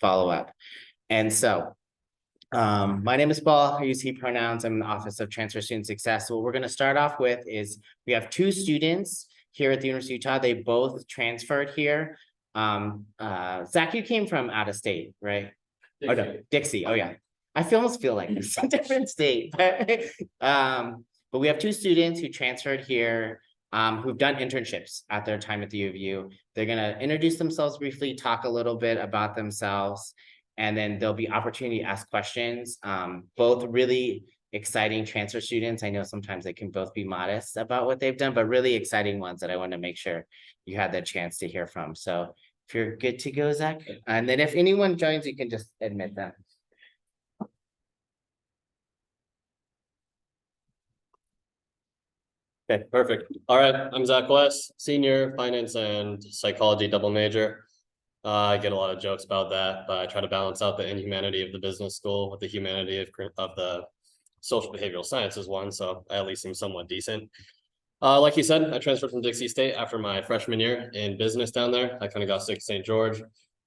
follow up. And so my name is Paul. I use he pronouns. I'm in the Office of Transfer Student Success. So what we're going to start off with is we have two students here at the University of Utah. They both transferred here. Zach, you came from out of state, right? Dixie. Oh, no, Dixie. Oh, yeah. I almost feel like it's a different state. But we have two students who transferred here who've done internships at their time at the U of U. They're going to introduce themselves briefly, talk a little bit about themselves, and then there'll be opportunity to ask questions. Both really exciting transfer students. I know sometimes they can both be modest about what they've done, but really exciting ones that I want to make sure you had the chance to hear from. So if you're good to go, Zach, and then if anyone joins, you can just admit them. Okay, perfect. All right, I'm Zach West, senior finance and psychology double major. I get a lot of jokes about that, but I try to balance out the inhumanity of the business school with the humanity of the social behavioral sciences one, so I at least seem somewhat decent. Like you said, I transferred from Dixie State after my freshman year in business down there. I kind of got sick of St. George,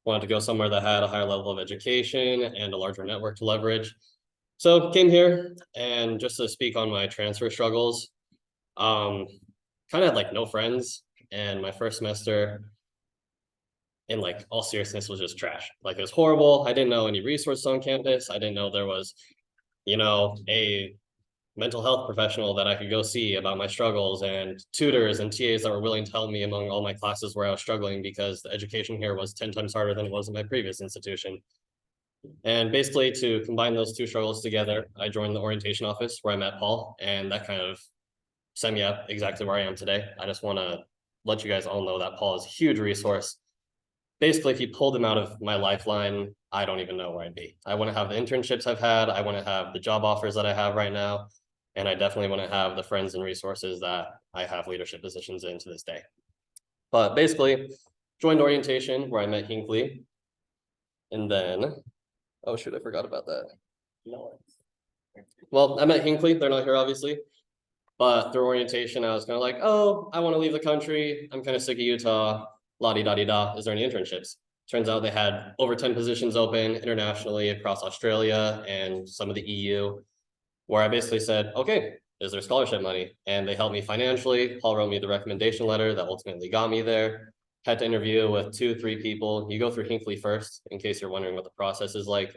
wanted to go somewhere that had a higher level of education and a larger network to leverage. So came here, and just to speak on my transfer struggles, kind of had like no friends, and my first semester, in like all seriousness, was just trash. Like, it was horrible. I didn't know any resources on campus. I didn't know there was, a mental health professional that I could go see about my struggles, and tutors and TAs that were willing to help me among all my classes where I was struggling, because the education here was 10 times harder than it was in my previous institution. And basically, to combine those two struggles together, I joined the orientation office where I met Paul, and that kind of set me up exactly where I am today. I just want to let you guys all know that Paul is a huge resource. Basically, if you pulled him out of my lifeline, I don't even know where I'd be. I want to have the internships I've had. I want to have the job offers that I have right now. And I definitely want to have the friends and resources that I have leadership positions in to this day. But basically, joined orientation where I met Hinckley. And then, oh shoot, I forgot about that. No. Well, I met Hinckley. They're not here, obviously. But through orientation, I was kind of like, oh, I want to leave the country. I'm kind of sick of Utah. La-di-da-di-da. Is there any internships? Turns out they had over 10 positions open internationally across Australia and some of the EU, where I basically said, okay, is there scholarship money? And they helped me financially. Paul wrote me the recommendation letter that ultimately got me there. Had to interview with 2-3 people. You go through Hinckley first, in case you're wondering what the process is like.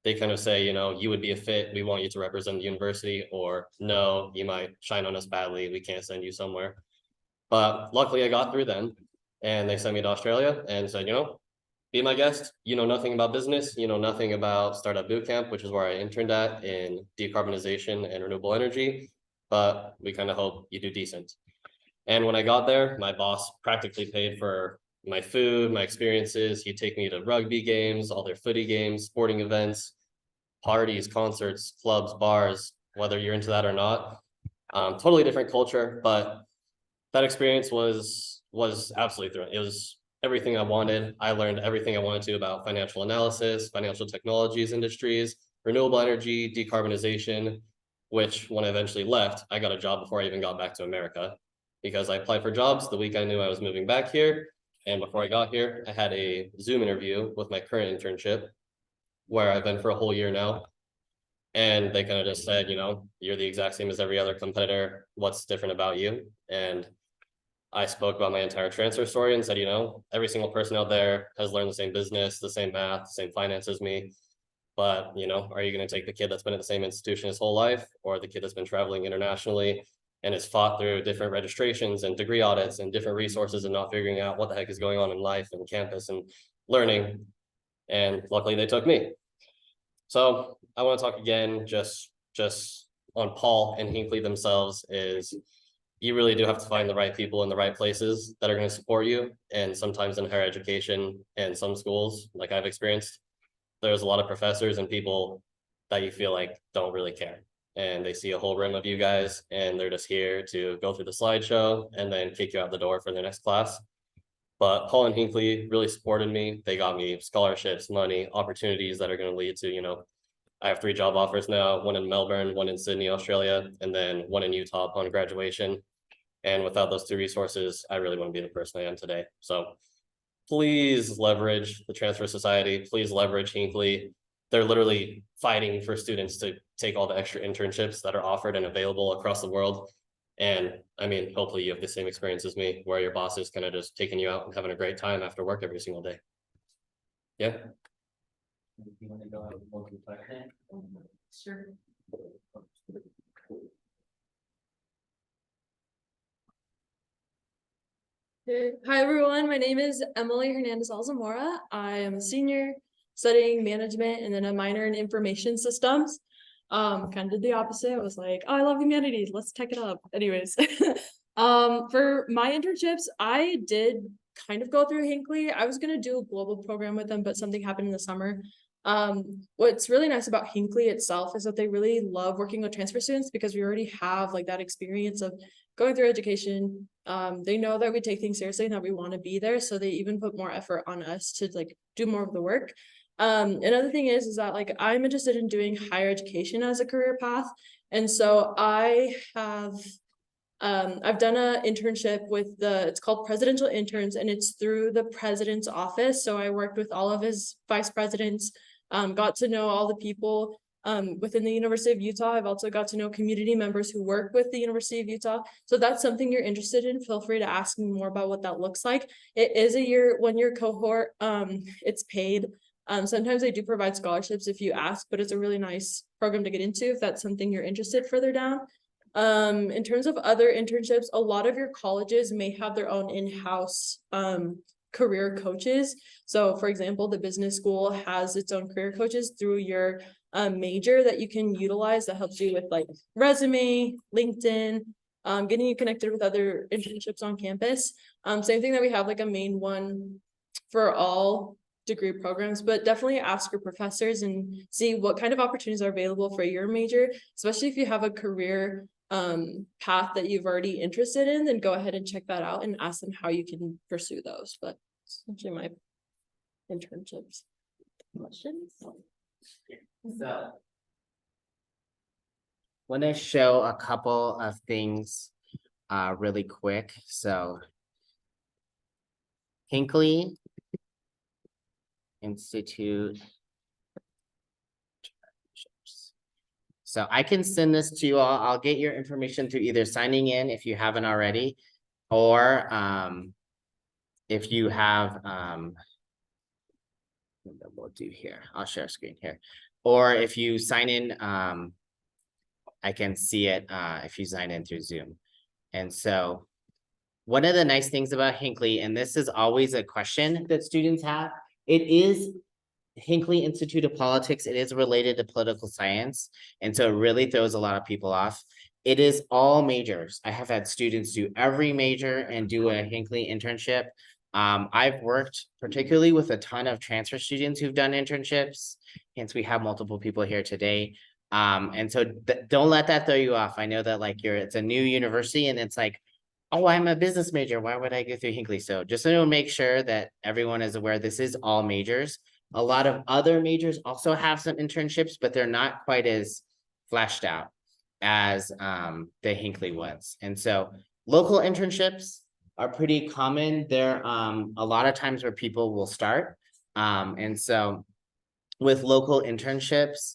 They kind of say, you would be a fit. We want you to represent the university, or no, you might shine on us badly. We can't send you somewhere. But luckily I got through them, and they sent me to Australia and said, be my guest. You know nothing about business. You know nothing about Startup Bootcamp, which is where I interned at in decarbonization and renewable energy. But we kind of hope you do decent. And when I got there, my boss practically paid for my food, my experiences. He'd take me to rugby games, all their footy games, sporting events, parties, concerts, clubs, bars, whether you're into that or not. Totally different culture, but that experience was absolutely thrilling. It was everything I wanted. I learned everything I wanted to about financial analysis, financial technologies industries, renewable energy, decarbonization, which when I eventually left, I got a job before I even got back to America, because I applied for jobs the week I knew I was moving back here. And before I got here, I had a Zoom interview with my current internship, where I've been for a whole year now. And they kind of just said, you're the exact same as every other competitor. What's different about you? And I spoke about my entire transfer story and said, every single person out there has learned the same business, the same math, the same finance as me. But, are you going to take the kid that's been at the same institution his whole life, or the kid that's been traveling internationally and has fought through different registrations and degree audits and different resources and not figuring out what the heck is going on in life and campus and learning? And luckily they took me. So I want to talk again, just on Paul and Hinckley themselves, is you really do have to find the right people in the right places that are going to support you. And sometimes in higher education and some schools, like I've experienced, there's a lot of professors and people that you feel like don't really care. And they see a whole room of you guys, and they're just here to go through the slideshow and then kick you out the door for their next class. But Paul and Hinckley really supported me. They got me scholarships, money, opportunities that are going to lead to, I have 3 job offers now, one in Melbourne, one in Sydney, Australia, and then one in Utah upon graduation. And without those 2 resources, I really wouldn't be the person I am today. So please leverage the Transfer Society, please leverage Hinckley. They're literally fighting for students to take all the extra internships that are offered and available across the world. And I mean, hopefully you have the same experience as me, where your boss is kind of just taking you out and having a great time after work every single day. Yeah. You want to go ahead and look at Sure. Hi everyone, my name is Emily Hernandez Alzamora. I am a senior studying management and then a minor in information systems. Kind of did the opposite. I was like, oh, I love humanities, let's tech it up. Anyways, for my internships, I did kind of go through Hinckley. I was gonna do a global program with them, but something happened in the summer. What's really nice about Hinckley itself is that they really love working with transfer students because we already have like that experience of going through education. They know that we take things seriously and that we want to be there, so they even put more effort on us to like do more of the work. Another thing is that like I'm interested in doing higher education as a career path, and so I have I've done an internship with it's called Presidential Interns, and it's through the president's office. So I worked with all of his vice presidents, got to know all the people within the University of Utah. I've also got to know community members who work with the University of Utah. So that's something you're interested in, feel free to ask me more about what that looks like. It is a 1 year cohort. It's paid. Sometimes they do provide scholarships if you ask, but it's a really nice program to get into if that's something you're interested further down. In terms of other internships, a lot of your colleges may have their own in-house career coaches. So for example, the business school has its own career coaches through your major that you can utilize that helps you with like resume, LinkedIn, getting you connected with other internships on campus. Same thing that we have like a main one for all degree programs, but definitely ask your professors and see what kind of opportunities are available for your major, especially if you have a career path that you've already interested in, then go ahead and check that out and ask them how you can pursue those. But essentially my internships. Questions? So want to show a couple of things really quick. So Hinckley Institute. So I can send this to you all. I'll get your information through either signing in if you haven't already, or if you have we'll do here. I'll share screen here. Or if you sign in, I can see it if you sign in through Zoom. And so one of the nice things about Hinckley, and this is always a question that students have, it is Hinckley Institute of Politics. It is related to political science. And so it really throws a lot of people off. It is all majors. I have had students do every major and do a Hinckley internship. I've worked particularly with a ton of transfer students who've done internships. Hence we have multiple people here today. And so don't let that throw you off. I know that like it's a new university and it's like, oh, I'm a business major. Why would I go through Hinckley? So just to make sure that everyone is aware, this is all majors. A lot of other majors also have some internships, but they're not quite as fleshed out as the Hinckley ones. And so local internships are pretty common. They're a lot of times where people will start. And so with local internships,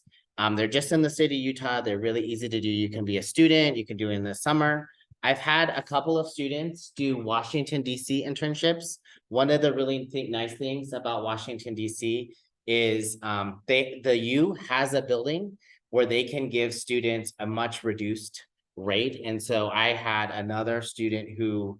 they're just in the state of Utah. They're really easy to do. You can be a student, you can do it in the summer. I've had a couple of students do Washington, D.C. internships. One of the really nice things about Washington, D.C. is the U has a building where they can give students a much reduced rate. And so I had another student who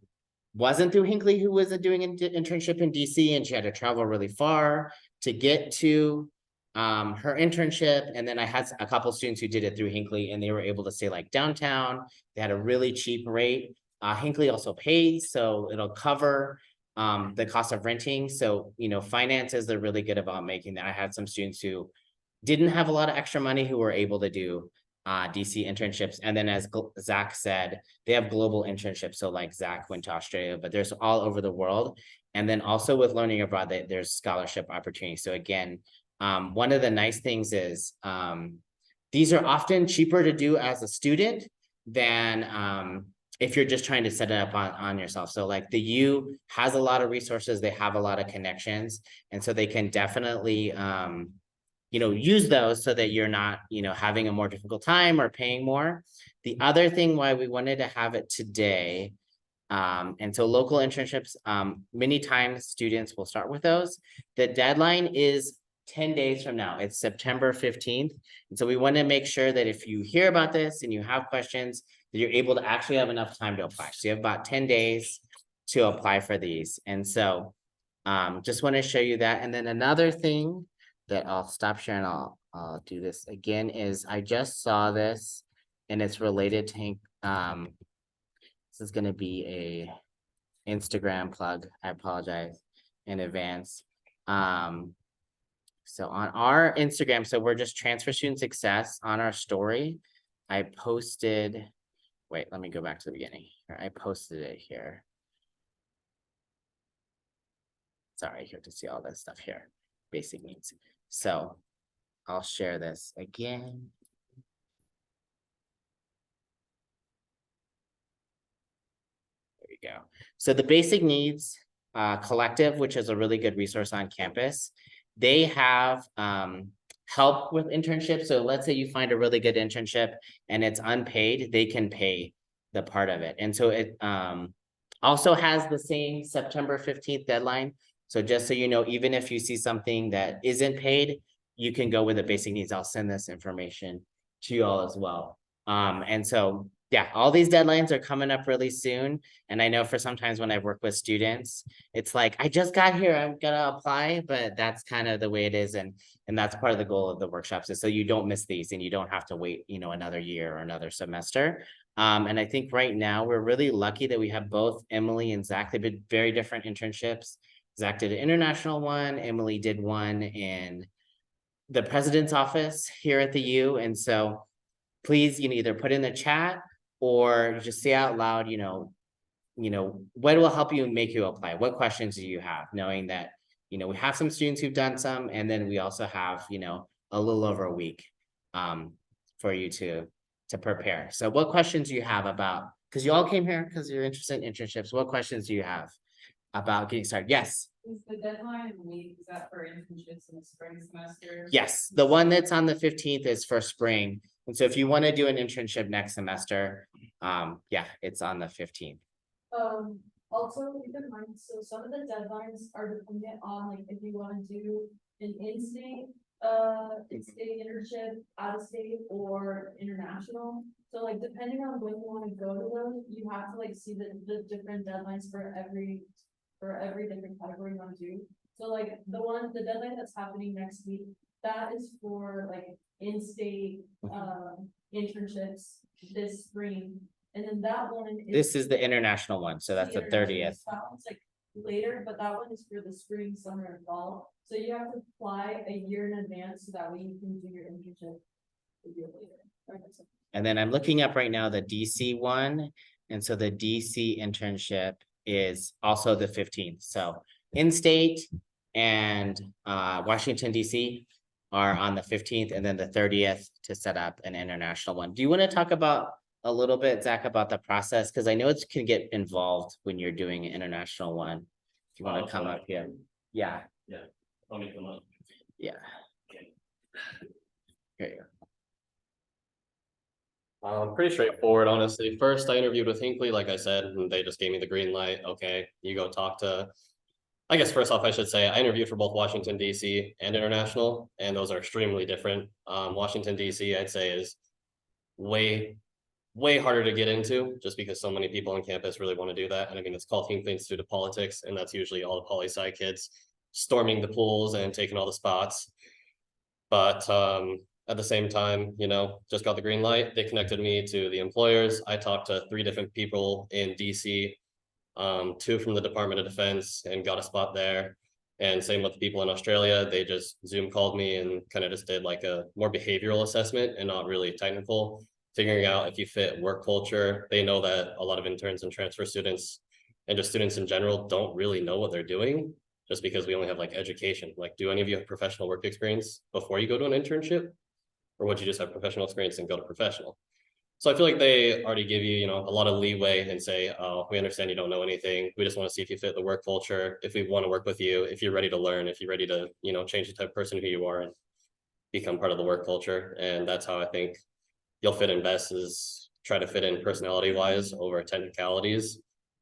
wasn't through Hinckley who was doing an internship in D.C. and she had to travel really far to get to her internship. And then I had a couple students who did it through Hinckley and they were able to stay like downtown. They had a really cheap rate. Hinckley also pays, so it'll cover the cost of renting. So, you know, finances, they're really good about making that. I had some students who didn't have a lot of extra money who were able to do DC internships. And then as Zach said, they have global internships. So like Zach went to Australia, but there's all over the world. And then also with learning abroad, there's scholarship opportunities. So again, one of the nice things is these are often cheaper to do as a student than if you're just trying to set it up on yourself. So like the U has a lot of resources, they have a lot of connections, and so they can definitely use those so that you're not, having a more difficult time or paying more. The other thing why we wanted to have it today, and so local internships, many times students will start with those. The deadline is 10 days from now. It's September 15th. And so we want to make sure that if you hear about this and you have questions, that you're able to actually have enough time to apply. So you have about 10 days to apply for these. And so just want to show you that. And then another thing that I'll stop sharing, I'll do this again, is I just saw this and it's related to, this is going to be a Instagram plug. I apologize in advance. So on our Instagram, so we're just Transfer Student Success. On our story, I posted, wait, let me go back to the beginning. I posted it here. Sorry, you have to see all this stuff here. Basic needs. So I'll share this again. There you go. So the Basic Needs Collective, which is a really good resource on campus, they have help with internships. So let's say you find a really good internship and it's unpaid, they can pay the part of it. And so it also has the same September 15th deadline. So just so you know, even if you see something that isn't paid, you can go with the Basic Needs. I'll send this information to you all as well. And so, yeah, all these deadlines are coming up really soon. And I know for sometimes when I work with students, it's like, I just got here, I'm gonna apply, but that's kind of the way it is. And that's part of the goal of the workshops, is so you don't miss these and you don't have to wait, another year or another semester. And I think right now we're really lucky that we have both Emily and Zach. They've been very different internships. Zach did an international one, Emily did one in the president's office here at the U. And so please, either put in the chat or just say out loud, what will help you and make you apply? What questions do you have? Knowing that, we have some students who've done some, and then we also have, a little over a week for you to prepare. So what questions do you have about, because you all came here because you're interested in internships. What questions do you have about getting started? Yes. Is the deadline week, is that for internships in the spring semester? Yes, the one that's on the 15th is for spring. And so if you want to do an internship next semester, yeah, it's on the 15th. Also keep in mind, so some of the deadlines are dependent on like if you want to do an in-state internship, out of state, or international. So like depending on when you want to go to them, you have to like see the different deadlines for every different category you want to do. So like the deadline that's happening next week, that is for like in-state internships this spring. And then that one is. This is the international one, so that's the 30th. That one's like later, but that one is for the spring, summer, and fall. So you have to apply a year in advance so that way you can do your internship a year later. And then I'm looking up right now the DC one. And so the DC internship is also the 15th. So in-state and Washington, DC are on the 15th, and then the 30th to set up an international one. Do you want to talk about a little bit, Zach, about the process? Because I know it can get involved when you're doing an international one. If you want to come up here. Yeah. Yeah, let me come up. Yeah. Okay. Here you Pretty straightforward, honestly. First, I interviewed with Hinckley, like I said, and they just gave me the green light. Okay, you go talk to, I guess first off, I should say, I interviewed for both Washington, DC and international, and those are extremely different. Washington, DC, I'd say is way harder to get into just because so many people on campus really want to do that. And I mean, it's called Hinckley Institute of Politics, and that's usually all the poli-sci kids storming the pools and taking all the spots. But at the same time, just got the green light. They connected me to the employers. I talked to 3 different people in DC, 2 from the Department of Defense, and got a spot there. And same with the people in Australia. They just Zoom called me and kind of just did like a more behavioral assessment and not really technical, figuring out if you fit work culture. They know that a lot of interns and transfer students and just students in general don't really know what they're doing just because we only have like education. Like, do any of you have professional work experience before you go to an internship? Or would you just have professional experience and go to professional? So I feel like they already give you, a lot of leeway and say, oh, we understand you don't know anything. We just want to see if you fit the work culture, if we want to work with you, if you're ready to learn, if you're ready to, change the type of person who you are and become part of the work culture. And that's how I think you'll fit in best, is try to fit in personality wise over technicalities,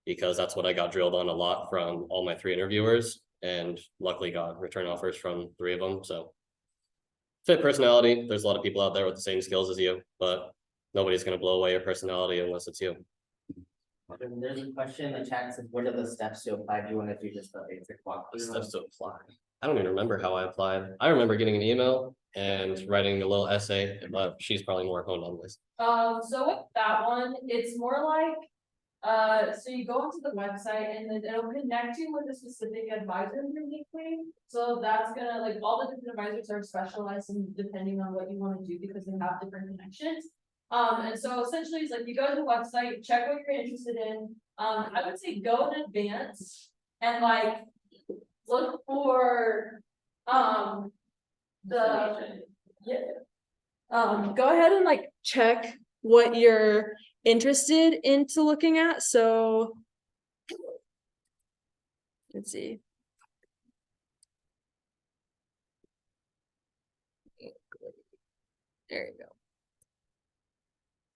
because that's what I got drilled on a lot from all my 3 interviewers, and luckily got return offers from 3 of them. So fit personality. There's a lot of people out there with the same skills as you, but nobody's going to blow away your personality unless it's you. There's a question in the chat that says, what are the steps to apply? Do you want to do just the basic walkthrough? Steps to apply. I don't even remember how I applied. I remember getting an email and writing a little essay, but she's probably more honed on this. So with that one, it's more like, so you go onto the website and then it'll connect you with a specific advisor uniquely. So that's gonna, like, all the different advisors are specialized in depending on what you want to do because they have different connections. And so essentially it's like you go to the website, check what you're interested in. I would say go in advance and like look for the go ahead and like check what you're interested into looking at. So let's see. There you go.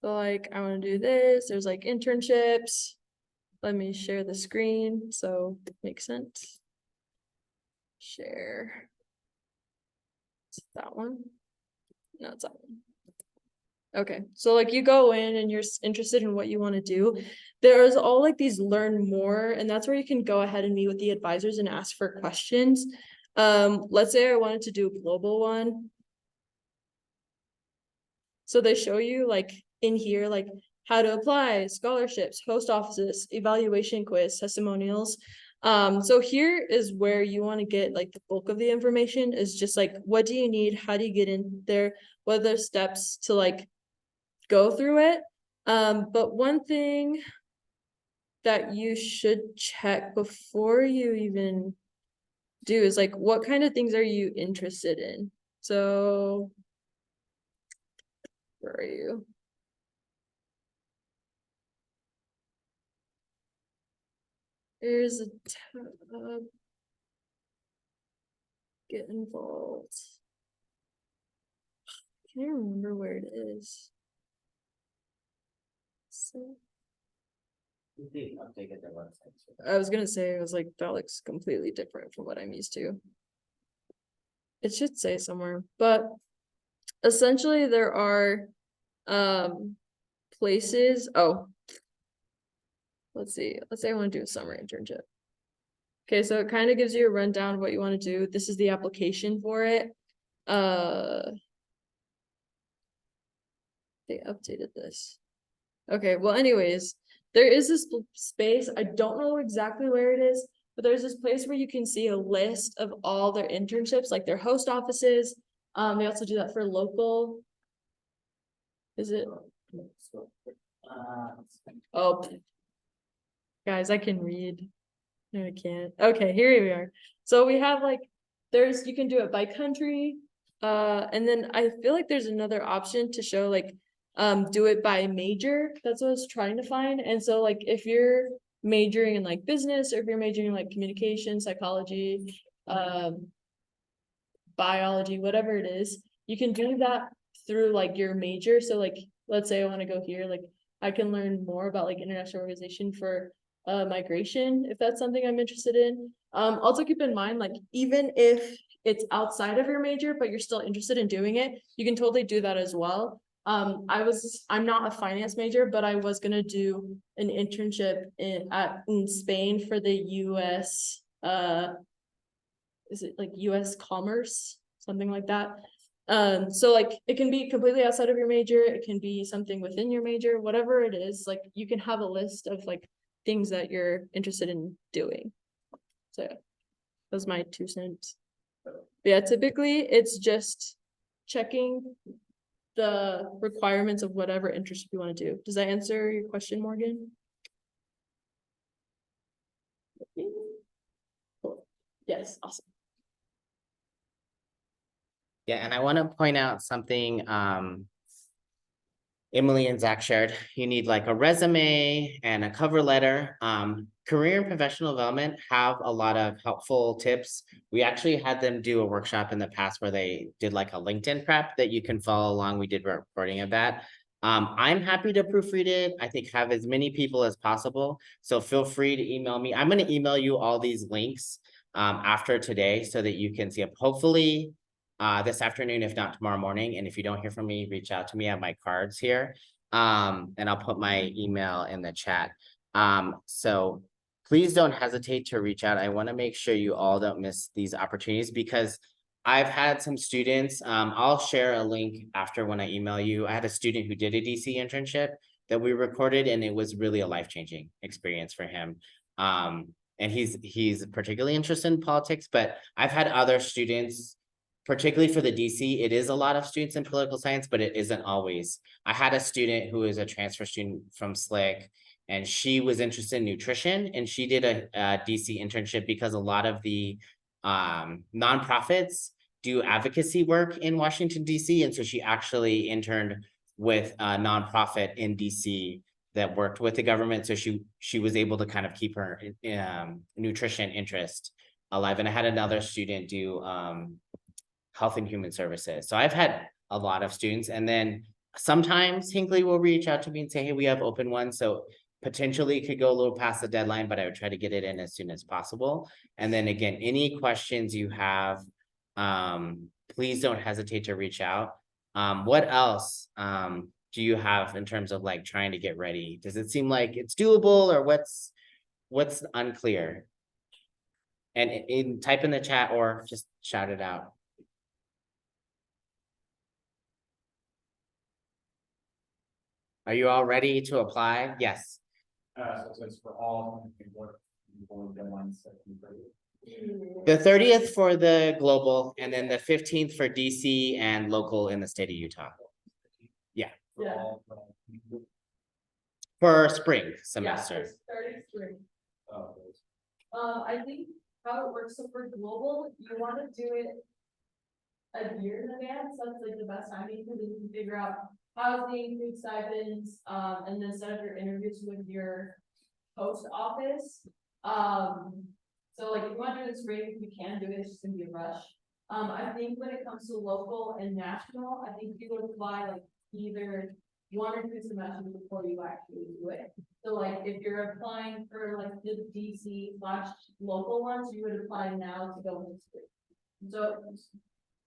So like I want to do this. There's like internships. Let me share the screen so it makes sense. Share. Is it that one? No, it's that one. Okay, so like you go in and you're interested in what you want to do. There's all like these learn more, and that's where you can go ahead and meet with the advisors and ask for questions. Let's say I wanted to do a global one. So they show you like in here, like how to apply, scholarships, host offices, evaluation quiz, testimonials. So here is where you want to get like the bulk of the information, is just like, what do you need? How do you get in there? What are the steps to like go through it? But one thing that you should check before you even do is like, what kind of things are you interested in? So where are you? Here's a tab. Get involved. I can't remember where it is. So They updated their website. I was gonna say, I was like, that looks completely different from what I'm used to. It should say somewhere, but essentially there are places. Oh, let's see. Let's say I want to do a summer internship. Okay, so it kind of gives you a rundown of what you want to do. This is the application for it. They updated this. Okay, well, anyways, there is this space. I don't know exactly where it is, but there's this place where you can see a list of all their internships, like their host offices. They also do that for local. Is it? Oh, guys, I can read. No, I can't. Okay, here we are. So we have like, you can do it by country. And then I feel like there's another option to show like, do it by major. That's what I was trying to find. And so like, if you're majoring in like business, or if you're majoring in like communication, psychology, biology, whatever it is, you can do that through like your major. So like, let's say I want to go here, like I can learn more about like international organization for migration, if that's something I'm interested in. Also keep in mind, like even if it's outside of your major, but you're still interested in doing it, you can totally do that as well. I'm not a finance major, but I was gonna do an internship in Spain for the US, is it like US commerce, something like that. So like it can be completely outside of your major, it can be something within your major, whatever it is, like you can have a list of like things that you're interested in doing. So that was my 2 cents. But yeah, typically it's just checking the requirements of whatever internship you want to do. Does that answer your question, Morgan? Cool. Yes, awesome. Yeah, and I want to point out something Emily and Zach shared, you need like a resume and a cover letter. Career and professional development have a lot of helpful tips. We actually had them do a workshop in the past where they did like a LinkedIn prep that you can follow along. We did a recording of that. I'm happy to proofread it. I think have as many people as possible. So feel free to email me. I'm going to email you all these links after today so that you can see them. Hopefully this afternoon, if not tomorrow morning. And if you don't hear from me, reach out to me. I have my cards here. And I'll put my email in the chat. So please don't hesitate to reach out. I want to make sure you all don't miss these opportunities because I've had some students, I'll share a link after when I email you. I had a student who did a DC internship that we recorded and it was really a life-changing experience for him. And he's particularly interested in politics, but I've had other students, particularly for the DC, it is a lot of students in political science, but it isn't always. I had a student who is a transfer student from SLIC and she was interested in nutrition and she did a DC internship because a lot of the nonprofits do advocacy work in Washington, DC. And so she actually interned with a nonprofit in DC that worked with the government. So she was able to kind of keep her nutrition interest alive. And I had another student do health and human services. So I've had a lot of students, and then sometimes Hinckley will reach out to me and say, hey, we have open ones. So potentially it could go a little past the deadline, but I would try to get it in as soon as possible. And then again, any questions you have, please don't hesitate to reach out. What else do you have in terms of like trying to get ready? Does it seem like it's doable or what's unclear? And type in the chat or just shout it out. Are you all ready to apply? Yes. So it's for all, what deadlines that you The 30th for the global and then the 15th for DC and local in the state of Utah. Yeah. For spring Yeah, semester. it's starting spring. I think how it works, so for global, you wanna do it a year in advance, that's like the best timing, because you can figure out housing, food stipends, and then set up your interviews with your post office. So like if you want to do it in spring, you can do it, it's just gonna be a rush. I think when it comes to local and national, I think you would apply like either 1 or 2 semesters before you actually do it. So like if you're applying for like the DC/local ones, you would apply now to go into spring. So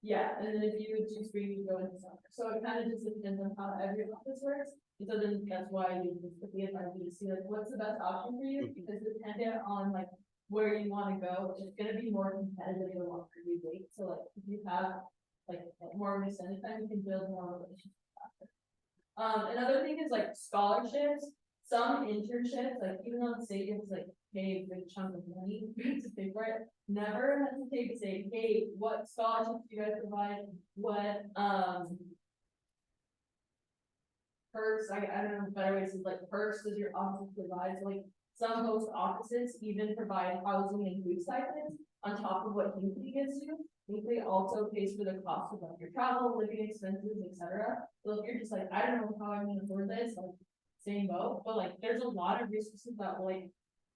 yeah, and then if you would do spring, you go into summer. So it kind of just depends on how every office works. And so then that's why you just put the advice to see like what's the best option for you, because dependent on like where you want to go, it's gonna be more competitive the longer you wait. So like if you have like more of an extended time, you can build more relationships faster. Another thing is like scholarships. Some internships, like even though the state gives like pay a big chunk of money to pay for it, never hesitate to say, hey, what scholarships do you guys provide? What perks, I don't know better ways, like perks does your office provide? So like some post offices even provide housing and food stipends on top of what Hinckley gives you. Hinckley also pays for the cost of like your travel, living expenses, etc. So if you're just like, I don't know how I'm gonna afford this, like same boat, but like there's a lot of resources that will like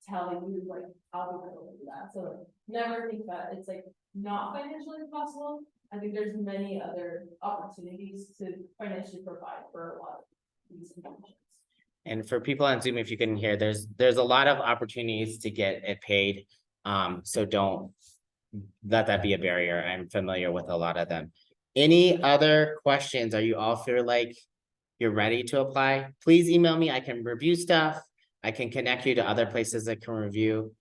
tell you like how to go do that. So like never think that it's like not financially possible. I think there's many other opportunities to financially provide for a lot of these internships. And for people on Zoom, if you can hear, there's a lot of opportunities to get it paid. So don't let that be a barrier. I'm familiar with a lot of them. Any other questions? Are you all feel like you're ready to apply? Please email me. I can review stuff. I can connect you to other places that can review.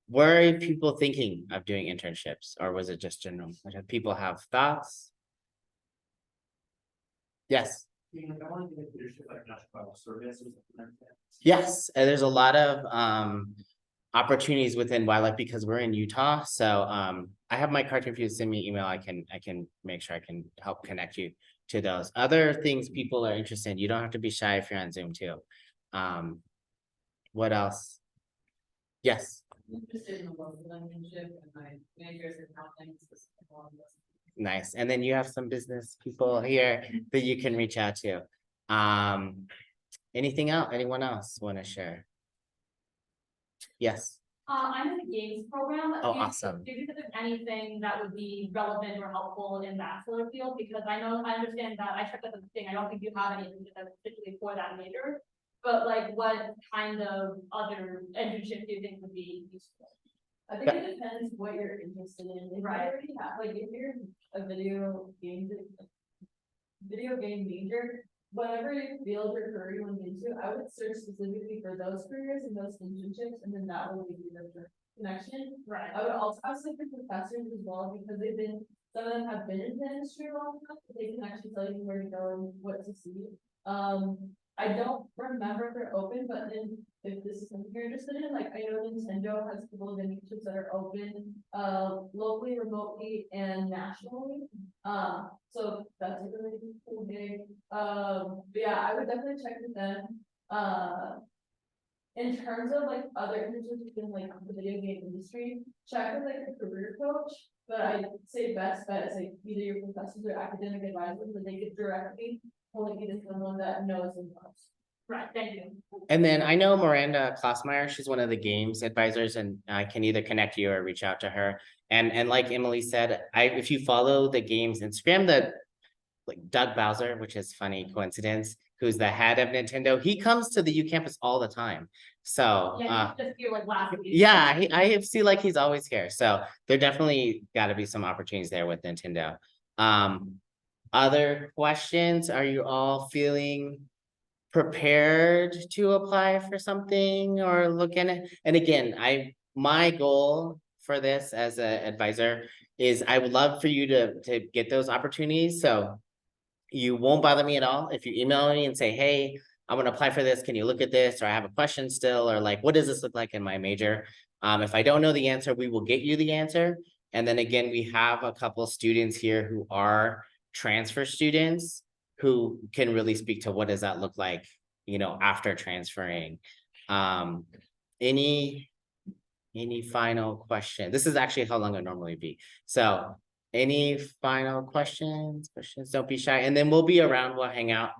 Where are people thinking of doing internships, or was it just general? Do people have thoughts? Yes. Yes, and there's a lot of opportunities within wildlife because we're in Utah. So I have my card. If you send me an email, I can make sure I can help connect you to those other things people are interested in. You don't have to be shy if you're on Zoom too. What else? Yes. I'm interested in the local internship and my majors in accounting. Nice. And then you have some business people here that you can reach out to. Anything else? Anyone else want to share? Yes. I'm in the games program. Oh, Do you- awesome. Do you think there's anything that would be relevant or helpful in that sort of field? Because I understand that, I checked out the thing, I don't think you have anything that's particularly for that major. But like, what kind of other internship do you think would be useful? I think it depends what you're interested in. If Right. you already have, like, if you're a video game major, whatever field or career you want into, I would search specifically for those careers and those internships, and then that will give you the connection. Right. I would also ask like the professors as well, because some of them have been in the industry long enough, that they can actually tell you where to go and what to see. I don't remember if they're open, but then if this is something you're interested in, like I know Nintendo has a couple of internships that are open, locally, remotely, and nationally. So that's a really cool gig. But yeah, I would definitely check with them. In terms of like other internships within like the video game industry, check with like a career coach. But I'd say best bet is like either your professors or academic advisors, that they could directly point you to someone that knows the most. Right, thank you. And then I know Miranda Klossmeyer, she's one of the games advisors, and I can either connect you or reach out to her. And like Emily said, if you follow the games Instagram, like Doug Bowser, which is funny coincidence, who's the head of Nintendo, he comes to the U campus all the time. So Yeah, just feel like last week. yeah, I see like he's always here. So there definitely got to be some opportunities there with Nintendo. Other questions? Are you all feeling prepared to apply for something or look in it? And again, my goal for this as an advisor is I would love for you to get those opportunities. So you won't bother me at all if you email me and say, hey, I want to apply for this. Can you look at this? Or I have a question still, or like, what does this look like in my major? If I don't know the answer, we will get you the answer. And then again, we have a couple students here who are transfer students who can really speak to what does that look like, after transferring. Any final question? This is actually how long it normally be. So any final questions? Don't be shy. And then we'll be around, we'll hang out.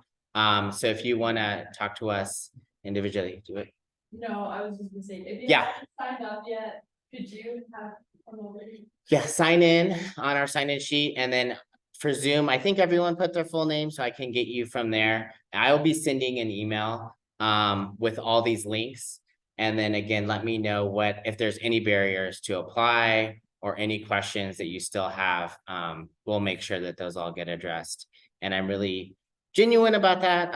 So if you want to talk to us individually, do it. No, I was just gonna say, if you Yeah. haven't signed up yet, could you have come over? Yeah, sign in on our sign-in sheet, and then for Zoom, I think everyone put their full name, so I can get you from there. I will be sending an email with all these links. And then again, let me know if there's any barriers to apply or any questions that you still have. We'll make sure that those all get addressed. And I'm really genuine about that.